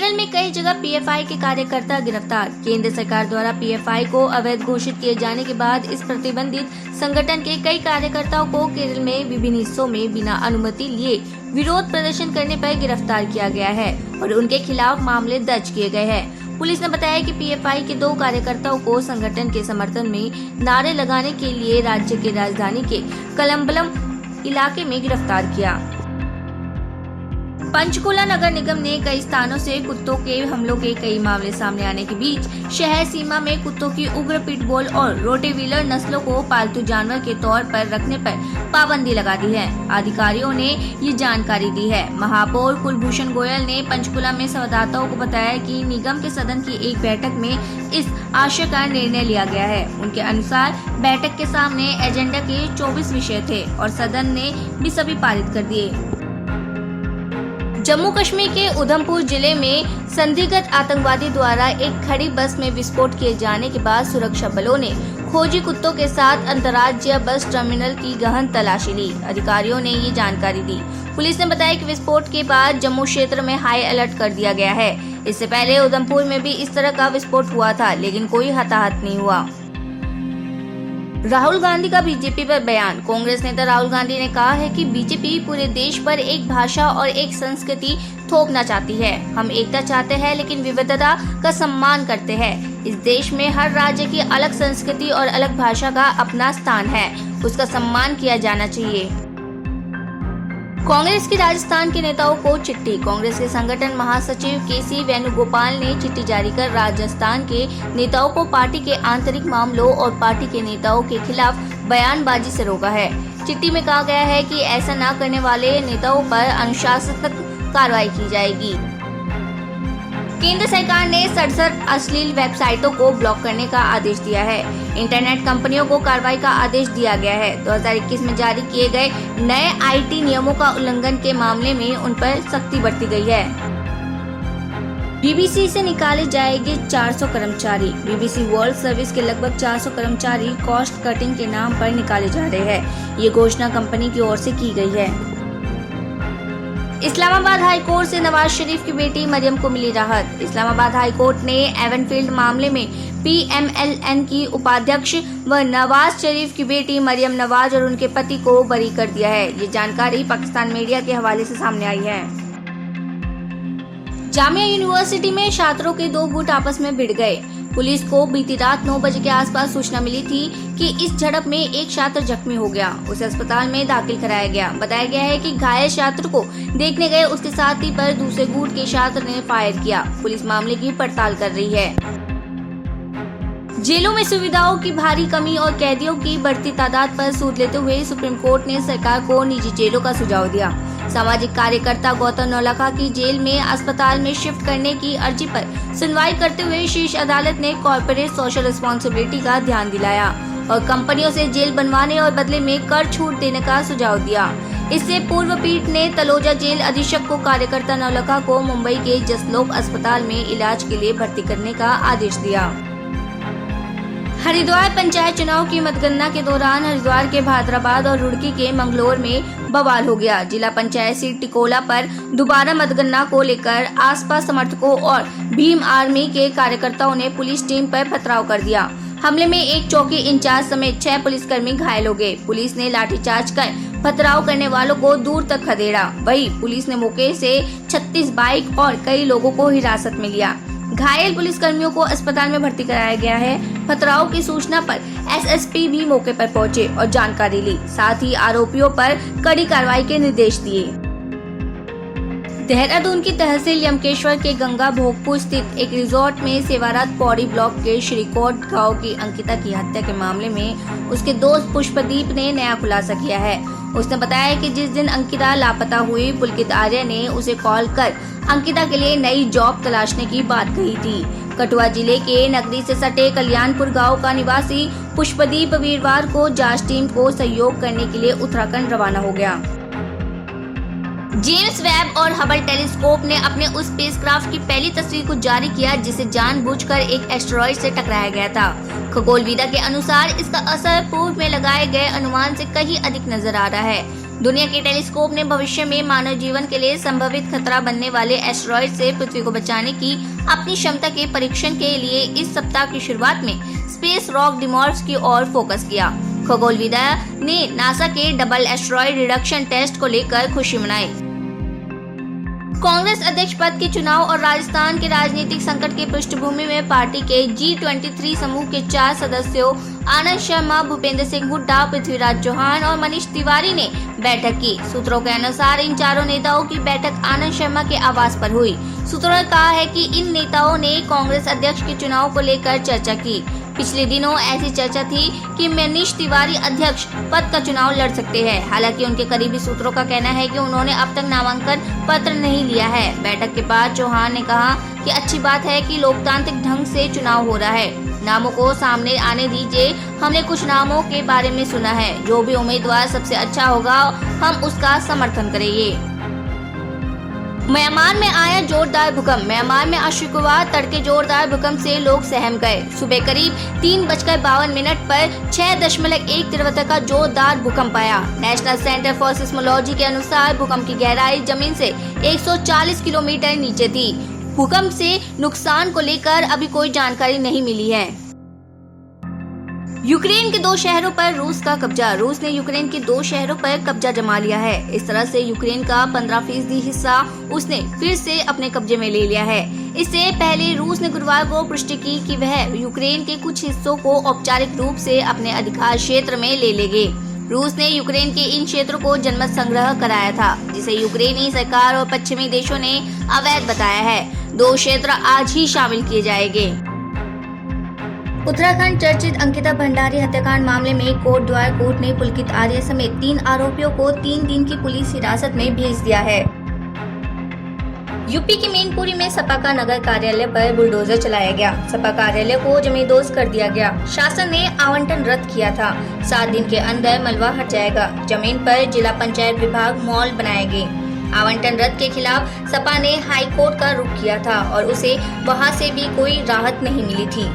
केरल में कई जगह पीएफआई के कार्यकर्ता गिरफ्तार। केंद्र सरकार द्वारा पीएफआई को अवैध घोषित किए जाने के बाद इस प्रतिबंधित संगठन के कई कार्यकर्ताओं को केरल में विभिन्न हिस्सों में बिना अनुमति लिए विरोध प्रदर्शन करने पर गिरफ्तार किया गया है और उनके खिलाफ मामले दर्ज किए गए हैं। पुलिस ने बताया कि पीएफआई के 2 कार्यकर्ताओं को संगठन के समर्थन में नारे लगाने के लिए राज्य की राजधानी के कलम्बलम इलाके में गिरफ्तार किया। पंचकुला नगर निगम ने कई स्थानों से कुत्तों के हमलों के कई मामले सामने आने के बीच शहर सीमा में कुत्तों की उग्र पिटबुल और रोटेवीलर नस्लों को पालतू जानवर के तौर पर रखने पर पाबंदी लगा दी है। अधिकारियों ने ये जानकारी दी है। महापौर कुलभूषण गोयल ने पंचकुला में संवाददाताओं को बताया कि निगम के सदन की एक बैठक में इस आशय का निर्णय लिया गया है। उनके अनुसार बैठक के सामने एजेंडा के 24 विषय थे और सदन ने भी सभी पारित कर दिए। जम्मू कश्मीर के उधमपुर जिले में संदिग्ध आतंकवादी द्वारा एक खड़ी बस में विस्फोट किए जाने के बाद सुरक्षा बलों ने खोजी कुत्तों के साथ अंतर्राज्यीय बस टर्मिनल की गहन तलाशी ली। अधिकारियों ने ये जानकारी दी। पुलिस ने बताया कि विस्फोट के बाद जम्मू क्षेत्र में हाई अलर्ट कर दिया गया है। इससे पहले उधमपुर में भी इस तरह का विस्फोट हुआ था, लेकिन कोई हताहत नहीं हुआ। राहुल गांधी का बीजेपी पर बयान। कांग्रेस नेता राहुल गांधी ने कहा है कि बीजेपी पूरे देश पर एक भाषा और एक संस्कृति थोपना चाहती है। हम एकता चाहते हैं, लेकिन विविधता का सम्मान करते हैं। इस देश में हर राज्य की अलग संस्कृति और अलग भाषा का अपना स्थान है, उसका सम्मान किया जाना चाहिए। कांग्रेस की राजस्थान के नेताओं को चिट्ठी। कांग्रेस के संगठन महासचिव केसी वेणुगोपाल ने चिट्ठी जारी कर राजस्थान के नेताओं को पार्टी के आंतरिक मामलों और पार्टी के नेताओं के खिलाफ बयानबाजी से रोका है। चिट्ठी में कहा गया है कि ऐसा न करने वाले नेताओं पर अनुशासनात्मक कार्रवाई की जाएगी। केंद्र सरकार ने 67 अश्लील वेबसाइटों को ब्लॉक करने का आदेश दिया है। इंटरनेट कंपनियों को कार्रवाई का आदेश दिया गया है। 2021 में जारी किए गए नए आईटी नियमों का उल्लंघन के मामले में उन पर सख्ती बरती गई है। बीबीसी से निकाले जाएंगे 400 कर्मचारी। बीबीसी वर्ल्ड सर्विस के लगभग 400 कर्मचारी कॉस्ट कटिंग के नाम पर निकाले जा रहे हैं। ये घोषणा कंपनी की ओर से की गई है। इस्लामाबाद हाई कोर्ट से नवाज शरीफ की बेटी मरियम को मिली राहत। इस्लामाबाद हाई कोर्ट ने एवनफील्ड मामले में पीएमएलएन की उपाध्यक्ष व नवाज शरीफ की बेटी मरियम नवाज और उनके पति को बरी कर दिया है। ये जानकारी पाकिस्तान मीडिया के हवाले से सामने आई है। जामिया यूनिवर्सिटी में छात्रों के 2 गुट आपस में भिड़ गए। पुलिस को बीती रात 9 बजे के आसपास सूचना मिली थी कि इस झड़प में एक छात्र जख्मी हो गया। उसे अस्पताल में दाखिल कराया गया। बताया गया है कि घायल छात्र को देखने गए उसके साथी पर दूसरे गुट के छात्र ने फायर किया। पुलिस मामले की पड़ताल कर रही है। जेलों में सुविधाओं की भारी कमी और कैदियों की बढ़ती तादाद पर सूद लेते हुए सुप्रीम कोर्ट ने सरकार को निजी जेलों का सुझाव दिया। सामाजिक कार्यकर्ता गौतम नौलखा की जेल में अस्पताल में शिफ्ट करने की अर्जी पर सुनवाई करते हुए शीर्ष अदालत ने कॉर्पोरेट सोशल रिस्पॉन्सिबिलिटी का ध्यान दिलाया और कंपनियों से जेल बनवाने और बदले में कर छूट देने का सुझाव दिया। इससे पूर्व पीठ ने तलोजा जेल अधीक्षक को कार्यकर्ता नौलखा को मुंबई के जसलोक अस्पताल में इलाज के लिए भर्ती करने का आदेश दिया। हरिद्वार पंचायत चुनाव की मतगणना के दौरान हरिद्वार के भादराबाद और रुड़की के मंगलोर में बवाल हो गया। जिला पंचायत सीट टिकोला पर दोबारा मतगणना को लेकर आसपास समर्थकों और भीम आर्मी के कार्यकर्ताओं ने पुलिस टीम पर पथराव कर दिया। हमले में एक चौकी इंचार्ज समेत 6 पुलिसकर्मी घायल हो गए। पुलिस ने लाठीचार्ज कर पथराव करने वालों को दूर तक खदेड़ा। वहीं पुलिस ने मौके से 36 बाइक और कई लोगों को हिरासत में लिया। घायल पुलिसकर्मियों को अस्पताल में भर्ती कराया गया है। पथराव की सूचना पर एसएसपी भी मौके पर पहुंचे और जानकारी ली। साथ ही आरोपियों पर कड़ी कार्रवाई के निर्देश दिए। देहरादून की तहसील यमकेश्वर के गंगा भोगपुर स्थित एक रिजॉर्ट में सेवारत पौड़ी ब्लॉक के श्रीकोट गांव की अंकिता की हत्या के मामले में उसके दोस्त पुष्पदीप ने नया खुलासा किया है। उसने बताया कि जिस दिन अंकिता लापता हुई, पुलकित आर्य ने उसे कॉल कर अंकिता के लिए नई जॉब तलाशने की बात कही थी। कठुआ जिले के नगरी से सटे कल्याणपुर गांव का निवासी पुष्पदीप वीरवार को जांच टीम को सहयोग करने के लिए उत्तराखंड रवाना हो गया। जेम्स वेब और हबल टेलीस्कोप ने अपने उस स्पेसक्राफ्ट की पहली तस्वीर को जारी किया जिसे जानबूझकर एक एस्टेरॉयड से टकराया गया था। खगोलविदा के अनुसार इसका असर पूर्व में लगाए गए अनुमान से कहीं अधिक नजर आ रहा है। दुनिया के टेलीस्कोप ने भविष्य में मानव जीवन के लिए संभावित खतरा बनने वाले एस्टेरॉयड से पृथ्वी को बचाने की अपनी क्षमता के परीक्षण के लिए इस सप्ताह की शुरुआत में स्पेस रॉक डिमॉर्फ्स की ओर फोकस किया। खगोलविदा ने नासा के डबल एस्टेरॉयड रिडक्शन टेस्ट को लेकर खुशी मनाई। कांग्रेस अध्यक्ष पद के चुनाव और राजस्थान के राजनीतिक संकट की पृष्ठभूमि में पार्टी के G23 समूह के 4 सदस्यों आनंद शर्मा, भूपेंद्र सिंह हुड्डा, पृथ्वीराज चौहान और मनीष तिवारी ने बैठक की। सूत्रों के अनुसार इन चारों नेताओं की बैठक आनंद शर्मा के आवास पर हुई। सूत्रों ने कहा है कि इन नेताओं ने कांग्रेस अध्यक्ष के चुनाव को लेकर चर्चा की। पिछले दिनों ऐसी चर्चा थी कि मनीष तिवारी अध्यक्ष पद का चुनाव लड़ सकते हैं। हालांकि उनके करीबी सूत्रों का कहना है कि उन्होंने अब तक नामांकन पत्र नहीं लिया है। बैठक के बाद चौहान ने कहा कि अच्छी बात है कि लोकतांत्रिक ढंग से चुनाव हो रहा है। नामों को सामने आने दीजिए। हमने कुछ नामों के बारे में सुना है। जो भी उम्मीदवार सबसे अच्छा होगा हम उसका समर्थन करेंगे। म्यांमार में आया जोरदार भूकंप। म्यांमार में आज शुक्रवार तड़के जोरदार भूकंप से लोग सहम गए। सुबह करीब 3:52 पर 6.1 तीव्रता का जोरदार भूकंप आया। नेशनल सेंटर फॉर सिस्मोलॉजी के अनुसार भूकंप की गहराई जमीन से 140 किलोमीटर नीचे थी। भूकंप से नुकसान को लेकर अभी कोई जानकारी नहीं मिली है। यूक्रेन के 2 शहरों पर रूस का कब्जा। रूस ने यूक्रेन के 2 शहरों पर कब्जा जमा लिया है। इस तरह से यूक्रेन का 15% हिस्सा उसने फिर से अपने कब्जे में ले लिया है। इससे पहले रूस ने गुरुवार को पुष्टि की कि वह यूक्रेन के कुछ हिस्सों को औपचारिक रूप से अपने अधिकार क्षेत्र में ले लेंगे। रूस ने यूक्रेन के इन क्षेत्रों को जनमत संग्रह कराया था, जिसे यूक्रेनी सरकार और पश्चिमी देशों ने अवैध बताया है। 2 क्षेत्र आज ही शामिल किए जाएंगे। उत्तराखंड चर्चित अंकिता भंडारी हत्याकांड मामले में कोटद्वार कोर्ट ने पुलकित आर्य समेत 3 आरोपियों को 3 दिन की पुलिस हिरासत में भेज दिया है। यूपी के मैनपुरी में सपा का नगर कार्यालय पर बुलडोजर चलाया गया। सपा कार्यालय को जमींदोज कर दिया गया। शासन ने आवंटन रद्द किया था। 7 दिन के अंदर मलबा हट जाएगा। जमीन पर जिला पंचायत विभाग मॉल बनाएंगे। आवंटन रद्द के खिलाफ सपा ने हाई कोर्ट का रुख किया था और उसे वहां से भी कोई राहत नहीं मिली थी।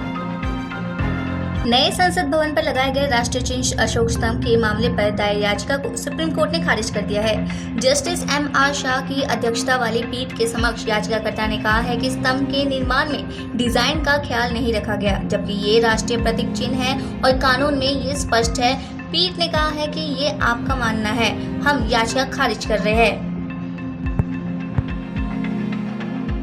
नए संसद भवन पर लगाए गए राष्ट्रीय चिन्ह अशोक स्तंभ के मामले पर दायर याचिका को सुप्रीम कोर्ट ने खारिज कर दिया है। Justice M.R. शाह की अध्यक्षता वाली पीठ के समक्ष याचिकाकर्ता ने कहा है कि स्तंभ के निर्माण में डिजाइन का ख्याल नहीं रखा गया, जबकि ये राष्ट्रीय प्रतीक चिन्ह है और कानून में ये स्पष्ट है। पीठ ने कहा है कि ये आपका मानना है, हम याचिका खारिज कर रहे हैं।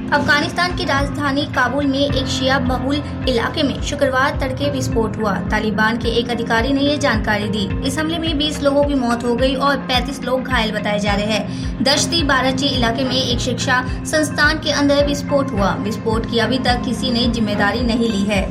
अफगानिस्तान की राजधानी काबुल में एक शिया बहुल इलाके में शुक्रवार तड़के विस्फोट हुआ। तालिबान के एक अधिकारी ने ये जानकारी दी। इस हमले में 20 लोगों की मौत हो गई और 35 लोग घायल बताए जा रहे हैं। दश्ती बाराची इलाके में एक शिक्षा संस्थान के अंदर विस्फोट हुआ। विस्फोट की अभी तक किसी ने जिम्मेदारी नहीं ली है।